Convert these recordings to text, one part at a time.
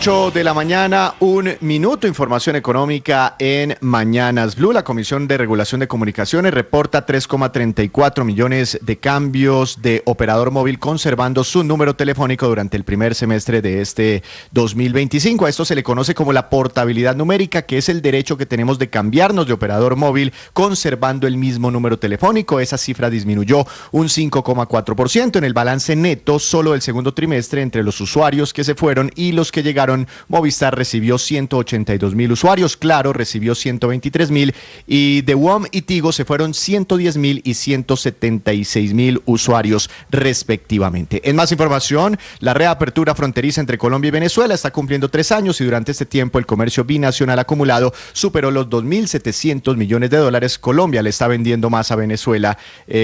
8 de la mañana, 1 minuto, información económica en Mañanas Blue. La Comisión de Regulación de Comunicaciones reporta 3,34 millones de cambios de operador móvil conservando su número telefónico durante el primer semestre de este 2025. A esto se le conoce como la portabilidad numérica, que es el derecho que tenemos de cambiarnos de operador móvil conservando el mismo número telefónico. Esa cifra disminuyó un 5,4% en el balance neto solo del segundo trimestre entre los usuarios que se fueron y los que llegaron. Movistar recibió 182,000 usuarios, Claro recibió 123,000 y de WOM y Tigo se fueron 110,000 y 176,000 usuarios respectivamente. En más información, la reapertura fronteriza entre Colombia y Venezuela está cumpliendo 3 años y durante este tiempo el comercio binacional acumulado superó los $2.700 millones. Colombia le está vendiendo más a Venezuela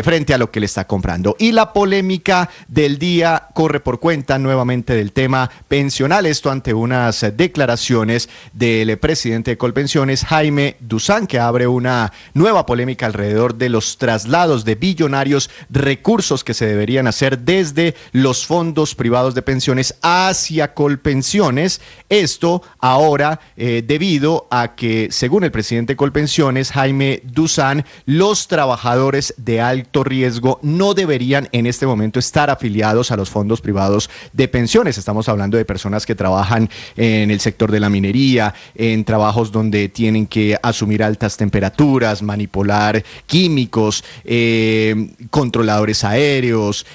frente a lo que le está comprando. Y la polémica del día corre por cuenta nuevamente del tema pensional, esto ante unas declaraciones del presidente de Colpensiones, Jaime Duzán, que abre una nueva polémica alrededor de los traslados de billonarios recursos que se deberían hacer desde los fondos privados de pensiones hacia Colpensiones. Esto ahora debido a que, según el presidente de Colpensiones, Jaime Duzán, los trabajadores de alto riesgo no deberían en este momento estar afiliados a los fondos privados de pensiones. Estamos hablando de personas que trabajan en el sector de la minería, en trabajos donde tienen que asumir altas temperaturas, manipular químicos, controladores aéreos,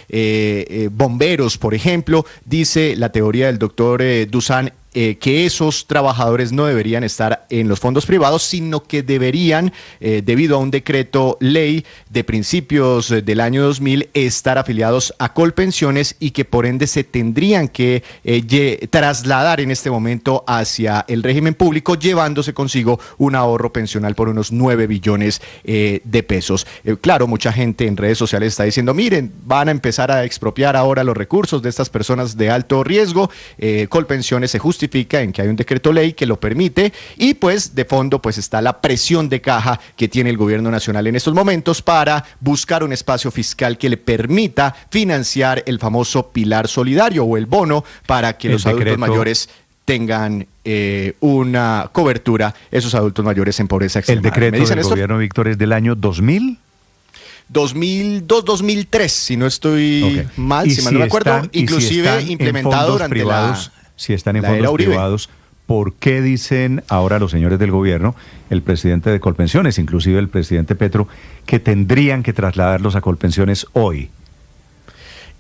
bomberos, por ejemplo. Dice la teoría del doctor Duzán que esos trabajadores no deberían estar en los fondos privados, sino que deberían, debido a un decreto ley de principios del año 2000, estar afiliados a Colpensiones y que por ende se tendrían que trasladar en este momento hacia el régimen público, llevándose consigo un ahorro pensional por unos 9 billones de pesos. Claro, mucha gente en redes sociales está diciendo, miren, van a empezar a expropiar ahora los recursos de estas personas de alto riesgo. Colpensiones se justifica en que hay un decreto ley que lo permite y pues de fondo pues está la presión de caja que tiene el gobierno nacional en estos momentos para buscar un espacio fiscal que le permita financiar el famoso pilar solidario o el bono para que los adultos mayores tengan una cobertura, esos adultos mayores en pobreza extrema. ¿El decreto del gobierno, Víctor, es del año 2000? 2002-2003, si no estoy mal, si mal no me acuerdo, inclusive implementado durante si están en fondos privados, ¿por qué dicen ahora los señores del gobierno, el presidente de Colpensiones, inclusive el presidente Petro, que tendrían que trasladarlos a Colpensiones hoy?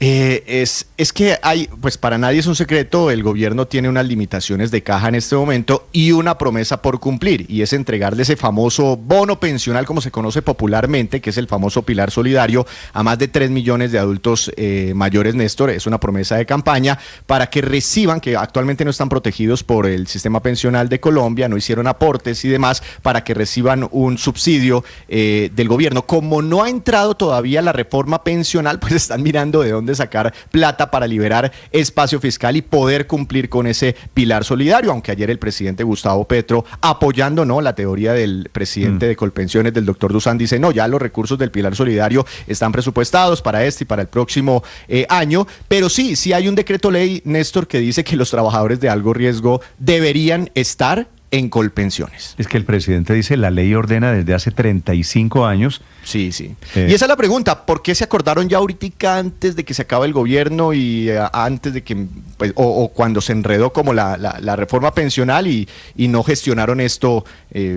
Es que hay, pues para nadie es un secreto, el gobierno tiene unas limitaciones de caja en este momento y una promesa por cumplir, y es entregarle ese famoso bono pensional, como se conoce popularmente, que es el famoso pilar solidario, a más de 3 millones de adultos mayores, Néstor. Es una promesa de campaña para que reciban, que actualmente no están protegidos por el sistema pensional de Colombia, no hicieron aportes y demás, para que reciban un subsidio del gobierno. Como no ha entrado todavía la reforma pensional, pues están mirando de dónde sacar plata para liberar espacio fiscal y poder cumplir con ese pilar solidario, aunque ayer el presidente Gustavo Petro, apoyando la teoría del presidente de Colpensiones, del doctor Duzán, dice, no, ya los recursos del pilar solidario están presupuestados para este y para el próximo año, pero sí hay un decreto ley, Néstor, que dice que los trabajadores de alto riesgo deberían estar en Colpensiones. Es que el presidente dice, la ley ordena desde hace 35 años. Sí. Y esa es la pregunta, ¿por qué se acordaron ya ahorita antes de que se acabe el gobierno y antes de que, pues, o cuando se enredó como la reforma pensional y no gestionaron esto,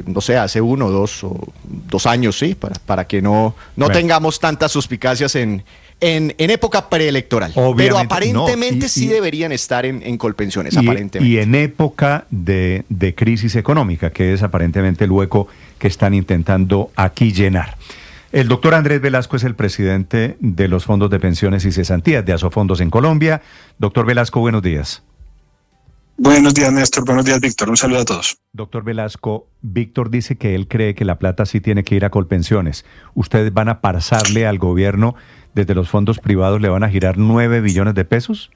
no sé, hace 1, 2 años, sí, para que no tengamos tantas suspicacias en época preelectoral? Obviamente, pero aparentemente sí deberían estar en Colpensiones, aparentemente. Y en época de crisis económica, que es aparentemente el hueco que están intentando aquí llenar. El doctor Andrés Velasco es el presidente de los fondos de pensiones y cesantías de Asofondos en Colombia. Doctor Velasco, buenos días. Buenos días, Néstor. Buenos días, Víctor. Un saludo a todos. Doctor Velasco, Víctor dice que él cree que la plata sí tiene que ir a Colpensiones. ¿Ustedes van a pasarle al gobierno desde los fondos privados, le van a girar 9 billones de pesos?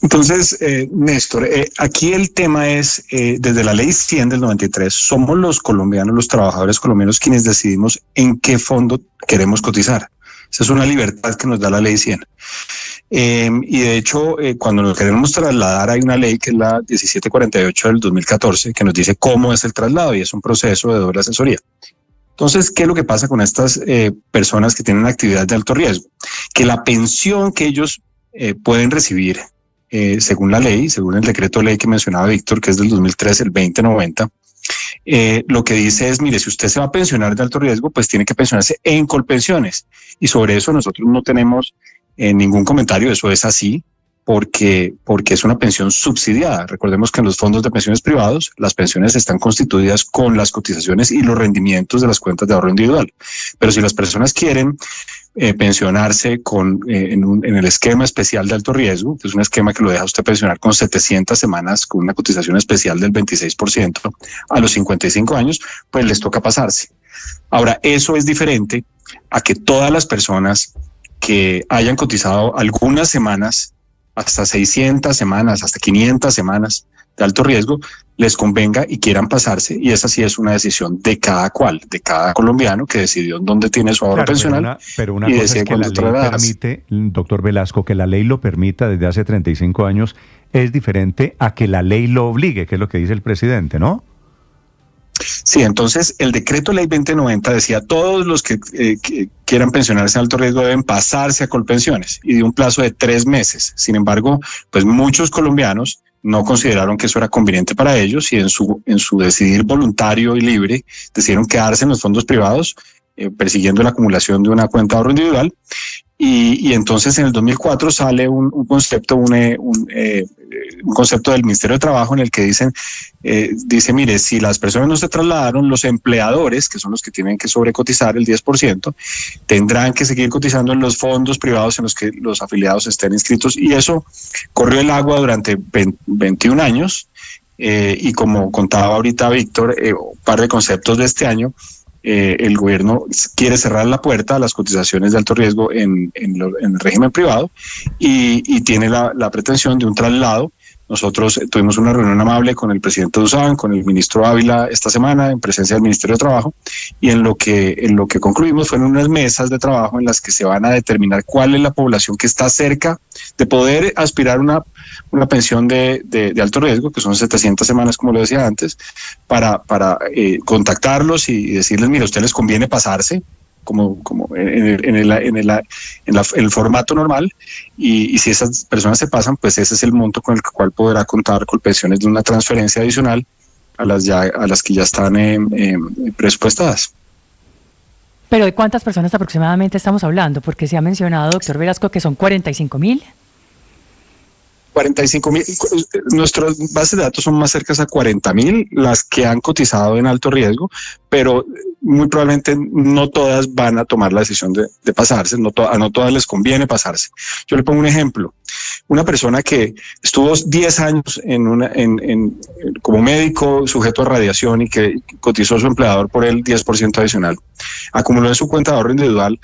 Entonces, Néstor, aquí el tema es, desde la ley 100 del 93, somos los colombianos, los trabajadores colombianos, quienes decidimos en qué fondo queremos cotizar. Esa es una libertad que nos da la ley 100. Y de hecho, cuando nos queremos trasladar, hay una ley que es la 1748 del 2014 que nos dice cómo es el traslado y es un proceso de doble asesoría. Entonces, ¿qué es lo que pasa con estas personas que tienen actividad de alto riesgo? Que la pensión que ellos pueden recibir, según la ley, según el decreto de ley que mencionaba Víctor, que es del 2013, el 2090, lo que dice es, mire, si usted se va a pensionar de alto riesgo, pues tiene que pensionarse en Colpensiones. Y sobre eso nosotros no tenemos ningún comentario, eso es así, porque es una pensión subsidiada. Recordemos que en los fondos de pensiones privados, las pensiones están constituidas con las cotizaciones y los rendimientos de las cuentas de ahorro individual. Pero si las personas quieren pensionarse en el esquema especial de alto riesgo, que es un esquema que lo deja usted pensionar con 700 semanas, con una cotización especial del 26% a los 55 años, pues les toca pasarse. Ahora, eso es diferente a que todas las personas que hayan cotizado algunas semanas, hasta 600 semanas, hasta 500 semanas de alto riesgo, les convenga y quieran pasarse, y esa sí es una decisión de cada cual, de cada colombiano que decidió en dónde tiene su ahorro pensional. Pero una cosa es que la ley permite, doctor Velasco, que la ley lo permita desde hace 35 años, es diferente a que la ley lo obligue, que es lo que dice el presidente, ¿no? Sí, entonces el decreto ley 2090 decía todos los que quieran pensionarse en alto riesgo deben pasarse a Colpensiones y de un plazo de 3 meses. Sin embargo, pues muchos colombianos no consideraron que eso era conveniente para ellos y en su decidir voluntario y libre decidieron quedarse en los fondos privados persiguiendo la acumulación de una cuenta de ahorro individual. Y entonces en el 2004 sale un concepto del Ministerio de Trabajo en el que dice, mire, si las personas no se trasladaron, los empleadores, que son los que tienen que sobrecotizar el 10%, tendrán que seguir cotizando en los fondos privados en los que los afiliados estén inscritos, y eso corrió el agua durante 21 años, y como contaba ahorita Víctor, un par de conceptos de este año. El gobierno quiere cerrar la puerta a las cotizaciones de alto riesgo en el régimen privado y tiene la pretensión de un traslado. Nosotros tuvimos una reunión amable con el presidente Dusan, con el ministro Ávila esta semana en presencia del Ministerio de Trabajo, y en lo que concluimos fueron unas mesas de trabajo en las que se van a determinar cuál es la población que está cerca de poder aspirar a una pensión de alto riesgo, que son 700 semanas, como lo decía antes, para contactarlos y decirles, mire, a ustedes les conviene pasarse, como en el formato normal, y si esas personas se pasan, pues ese es el monto con el cual podrá contar Colpensiones de una transferencia adicional a las que ya están presupuestadas. ¿Pero de cuántas personas aproximadamente estamos hablando? Porque se ha mencionado, doctor Velasco, que son 45.000. 45.000, nuestras bases de datos son más cercanas a 40.000 las que han cotizado en alto riesgo, pero muy probablemente no todas van a tomar la decisión de pasarse, no todas les conviene pasarse. Yo le pongo un ejemplo. Una persona que estuvo 10 años como médico sujeto a radiación y que cotizó a su empleador por el 10% adicional, acumuló en su cuenta de ahorro individual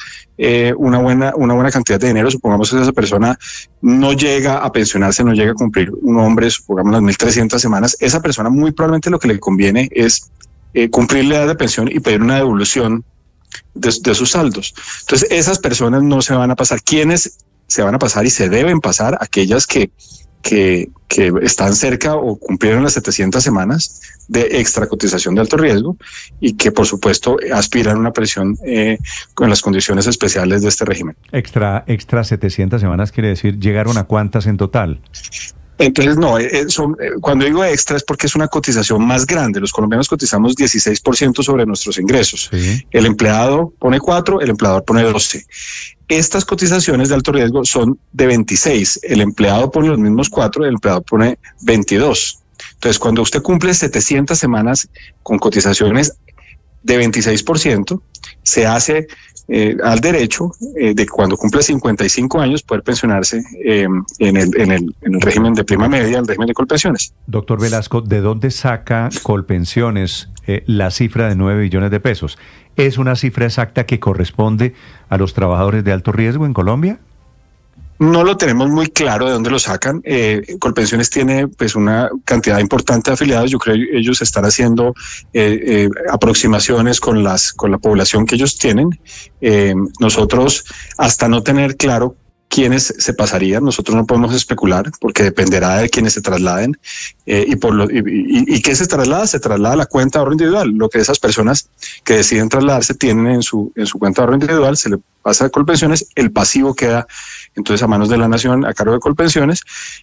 una buena cantidad de dinero. Supongamos que esa persona no llega a pensionarse, no llega a cumplir un hombre, supongamos las 1.300 semanas. Esa persona muy probablemente lo que le conviene es cumplir la edad de pensión y pedir una devolución de sus saldos. Entonces esas personas no se van a pasar. ¿Quiénes se van a pasar y se deben pasar? Aquellas que están cerca o cumplieron las 700 semanas de extra cotización de alto riesgo y que por supuesto aspiran a una pensión con las condiciones especiales de este régimen. Extra 700 semanas quiere decir, ¿llegaron a cuántas en total? Entonces, no, cuando digo extra es porque es una cotización más grande. Los colombianos cotizamos 16% sobre nuestros ingresos. Sí. El empleado pone 4, el empleador pone 12. Estas cotizaciones de alto riesgo son de 26. El empleado pone los mismos 4, el empleador pone 22. Entonces, cuando usted cumple 700 semanas con cotizaciones de 26%, se hace al derecho de cuando cumple 55 años poder pensionarse en el régimen de prima media, el régimen de Colpensiones. Doctor Velasco, ¿de dónde saca Colpensiones la cifra de 9 billones de pesos? ¿Es una cifra exacta que corresponde a los trabajadores de alto riesgo en Colombia? No lo tenemos muy claro de dónde lo sacan. Colpensiones tiene pues una cantidad importante de afiliados. Yo creo que ellos están haciendo aproximaciones con la población que ellos tienen. Nosotros, hasta no tener claro quiénes se pasarían, nosotros no podemos especular porque dependerá de quienes se trasladen y qué se traslada a la cuenta de ahorro individual. Lo que esas personas que deciden trasladarse tienen en su cuenta de ahorro individual se le pasa a Colpensiones, el pasivo queda entonces a manos de la nación a cargo de Colpensiones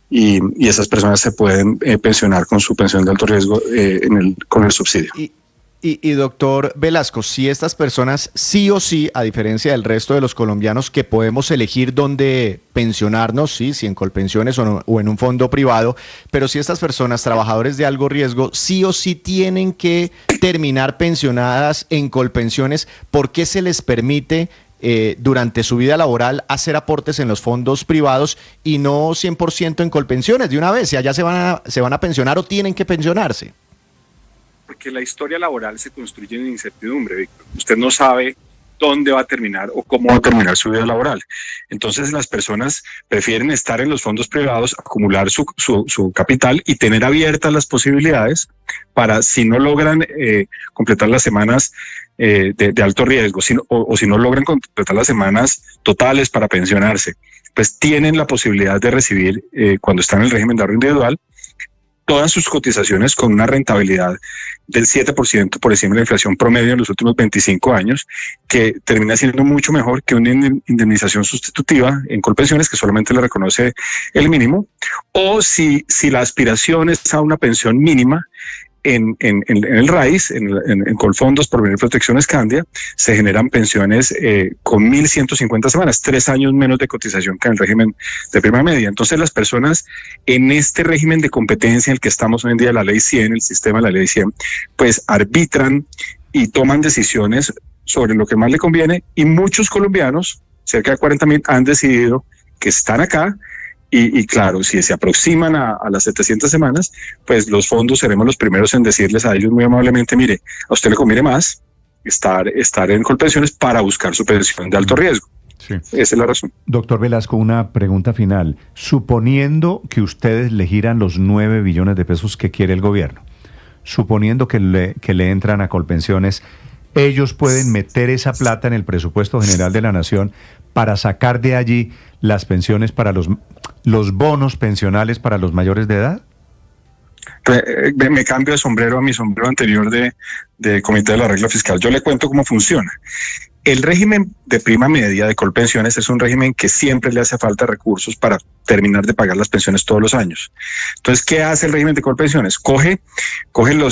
y esas personas se pueden pensionar con su pensión de alto riesgo con el subsidio. Y doctor Velasco, si estas personas sí o sí, a diferencia del resto de los colombianos que podemos elegir dónde pensionarnos, sí, si en Colpensiones o en un fondo privado, pero si estas personas, trabajadores de alto riesgo, sí o sí tienen que terminar pensionadas en Colpensiones, ¿por qué se les permite durante su vida laboral hacer aportes en los fondos privados y no 100% en Colpensiones de una vez? Si allá se van a pensionar o tienen que pensionarse. Porque la historia laboral se construye en incertidumbre, Víctor. Usted no sabe dónde va a terminar o cómo va a terminar su vida laboral. Entonces las personas prefieren estar en los fondos privados, acumular su capital y tener abiertas las posibilidades para, si no logran completar las semanas de alto riesgo o si no logran completar las semanas totales para pensionarse, pues tienen la posibilidad de recibir, cuando están en el régimen de ahorro individual, todas sus cotizaciones con una rentabilidad del 7% por encima de la inflación promedio en los últimos 25 años, que termina siendo mucho mejor que una indemnización sustitutiva en Colpensiones, que solamente le reconoce el mínimo, o si la aspiración es a una pensión mínima, en el RAIS, en Colfondos Porvenir Protección Escandia, se generan pensiones con 1.150 semanas, 3 años menos de cotización que en el régimen de prima media. Entonces las personas en este régimen de competencia en el que estamos hoy en día, la ley 100, el sistema de la ley 100, pues arbitran y toman decisiones sobre lo que más le conviene, y muchos colombianos, cerca de 40.000, han decidido que están acá. Y claro, si se aproximan a las 700 semanas, pues los fondos seremos los primeros en decirles a ellos muy amablemente, mire, a usted le conviene más estar en Colpensiones para buscar su pensión de alto riesgo. Sí. Esa es la razón. Doctor Velasco, una pregunta final. Suponiendo que ustedes le giran los 9 billones de pesos que quiere el gobierno, suponiendo que le entran a Colpensiones, ellos pueden meter esa plata en el presupuesto general de la nación para sacar de allí las pensiones para los bonos pensionales para los mayores de edad. Me cambio de sombrero a mi sombrero anterior de Comité de la Regla Fiscal. Yo le cuento cómo funciona. El régimen de prima media de Colpensiones es un régimen que siempre le hace falta recursos para terminar de pagar las pensiones todos los años. Entonces, ¿qué hace el régimen de Colpensiones? Coge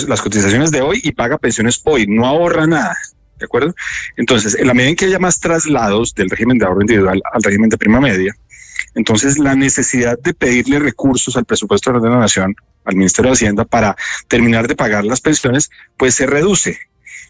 las cotizaciones de hoy y paga pensiones hoy, no ahorra nada. ¿De acuerdo? Entonces, en la medida en que haya más traslados del régimen de ahorro individual al régimen de prima media, entonces la necesidad de pedirle recursos al presupuesto de la Nación, al Ministerio de Hacienda, para terminar de pagar las pensiones, pues se reduce.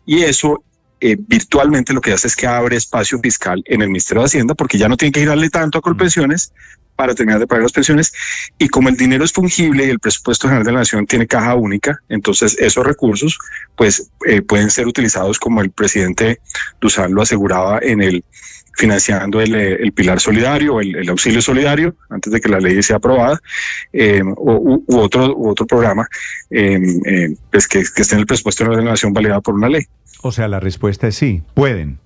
Y eso virtualmente lo que hace es que abre espacio fiscal en el Ministerio de Hacienda, porque ya no tiene que girarle tanto a Colpensiones para terminar de pagar las pensiones, y como el dinero es fungible y el presupuesto general de la Nación tiene caja única, entonces esos recursos pues pueden ser utilizados, como el presidente Dusan lo aseguraba, financiando el pilar solidario, el auxilio solidario, antes de que la ley sea aprobada, u otro programa pues que esté en el presupuesto general de la Nación validado por una ley. O sea, la respuesta es sí, pueden.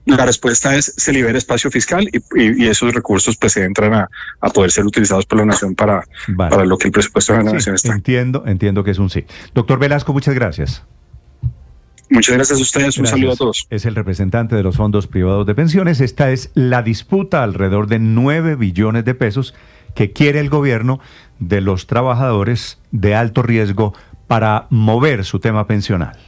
La respuesta es: se libera espacio fiscal y esos recursos pues se entran a poder ser utilizados por la Nación para lo que el presupuesto de la Nación está. Entiendo que es un sí. Doctor Velasco, muchas gracias. Muchas gracias a ustedes, un saludo a todos. Es el representante de los fondos privados de pensiones. Esta es la disputa alrededor de 9 billones de pesos que quiere el gobierno de los trabajadores de alto riesgo para mover su tema pensional.